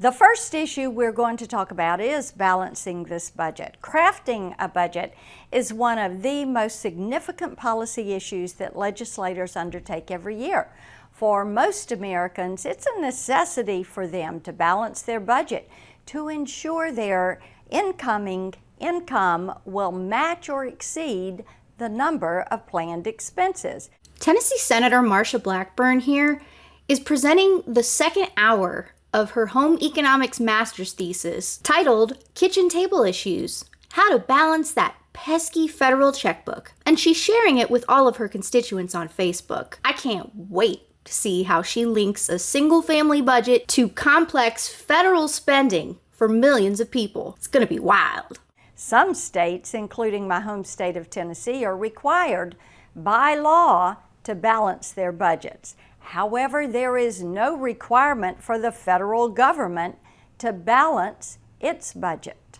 The first issue we're going to talk about is balancing this budget. Crafting a budget is one of the most significant policy issues that legislators undertake every year. For most Americans, it's a necessity for them to balance their budget to ensure their incoming income will match or exceed the number of planned expenses. Tennessee Senator Marsha Blackburn here is presenting the second hour of her home economics master's thesis titled Kitchen Table Issues: How to Balance That Pesky Federal Checkbook. And she's sharing it with all of her constituents on Facebook. I can't wait to see how she links a single family budget to complex federal spending for millions of people. It's gonna be wild. Some states, including my home state of Tennessee, are required by law to balance their budgets. However, there is no requirement for the federal government to balance its budget.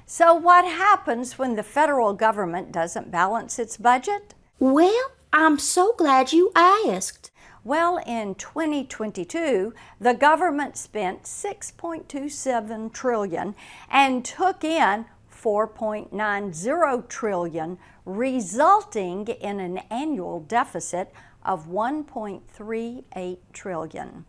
So what happens when the federal government doesn't balance its budget? Well, I'm so glad you asked. Well, in 2022, the government spent $6.27 trillion and took in $4.90 trillion, resulting in an annual deficit of $1.38 trillion.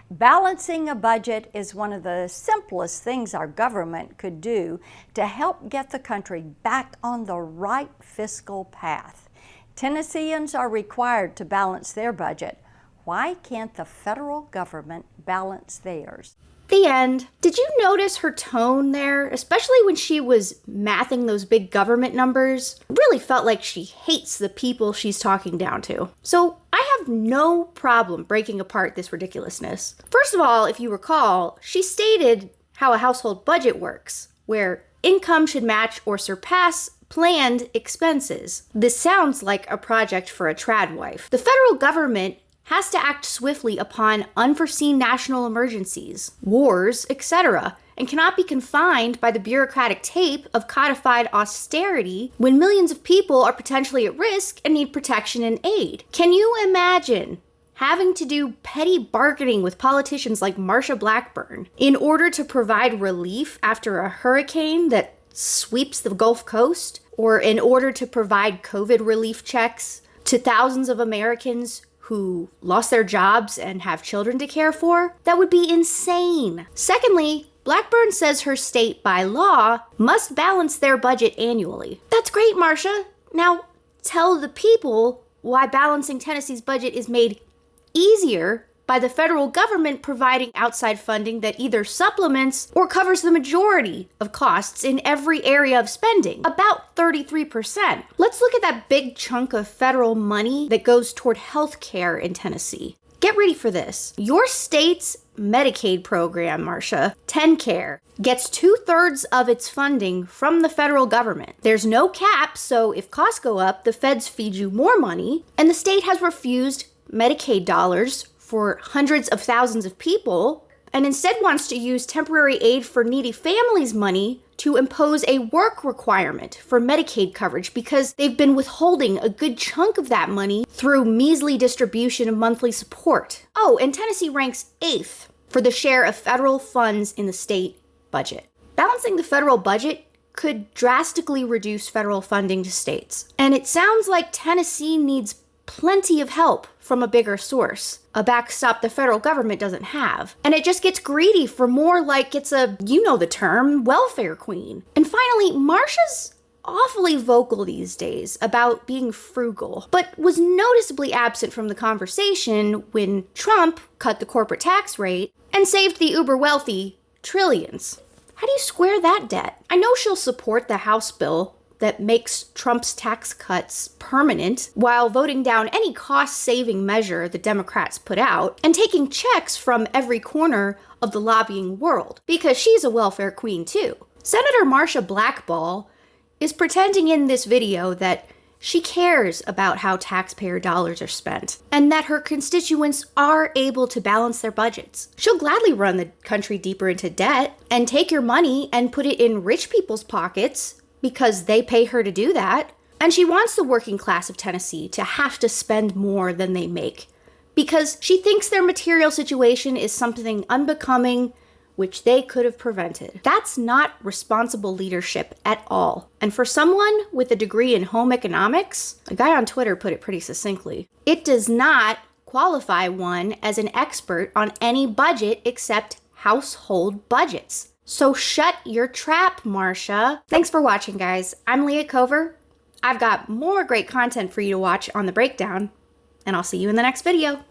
Balancing a budget is one of the simplest things our government could do to help get the country back on the right fiscal path. Tennesseans are required to balance their budget. Why can't the federal government balance theirs? The end. Did you notice her tone there, especially when she was mathing those big government numbers? It really felt like she hates the people she's talking down to. So I have no problem breaking apart this ridiculousness. First of all, if you recall, she stated how a household budget works, where income should match or surpass planned expenses. This sounds like a project for a trad wife. The federal government has to act swiftly upon unforeseen national emergencies, wars, etc., and cannot be confined by the bureaucratic tape of codified austerity when millions of people are potentially at risk and need protection and aid. Can you imagine having to do petty bargaining with politicians like Marsha Blackburn in order to provide relief after a hurricane that sweeps the Gulf Coast, or in order to provide COVID relief checks to thousands of Americans who lost their jobs and have children to care for? That would be insane. Secondly, Blackburn says her state, by law, must balance their budget annually. That's great, Marsha. Now, tell the people why balancing Tennessee's budget is made easier by the federal government providing outside funding that either supplements or covers the majority of costs in every area of spending, about 33%. Let's look at that big chunk of federal money that goes toward health care in Tennessee. Get ready for this. Your state's Medicaid program, Marsha, TennCare, gets 2/3 of its funding from the federal government. There's no cap, so if costs go up, the feds feed you more money, and the state has refused Medicaid dollars for hundreds of thousands of people, and instead wants to use temporary aid for needy families money to impose a work requirement for Medicaid coverage because they've been withholding a good chunk of that money through measly distribution of monthly support. Oh, and Tennessee ranks 8th for the share of federal funds in the state budget. Balancing the federal budget could drastically reduce federal funding to states. And it sounds like Tennessee needs plenty of help from a bigger source, a backstop the federal government doesn't have. And it just gets greedy for more like it's a, you know the term, welfare queen. And finally, Marsha's awfully vocal these days about being frugal, but was noticeably absent from the conversation when Trump cut the corporate tax rate and saved the uber wealthy trillions. How do you square that debt? I know she'll support the House bill that makes Trump's tax cuts permanent while voting down any cost-saving measure the Democrats put out and taking checks from every corner of the lobbying world, because she's a welfare queen too. Senator Marsha Blackburn is pretending in this video that she cares about how taxpayer dollars are spent and that her constituents are able to balance their budgets. She'll gladly run the country deeper into debt and take your money and put it in rich people's pockets because they pay her to do that. And she wants the working class of Tennessee to have to spend more than they make because she thinks their material situation is something unbecoming which they could have prevented. That's not responsible leadership at all. And for someone with a degree in home economics, a guy on Twitter put it pretty succinctly, it does not qualify one as an expert on any budget except household budgets. So shut your trap, Marsha. Thanks for watching, guys. I'm Leah Cover. I've got more great content for you to watch on The Breakdown, and I'll see you in the next video.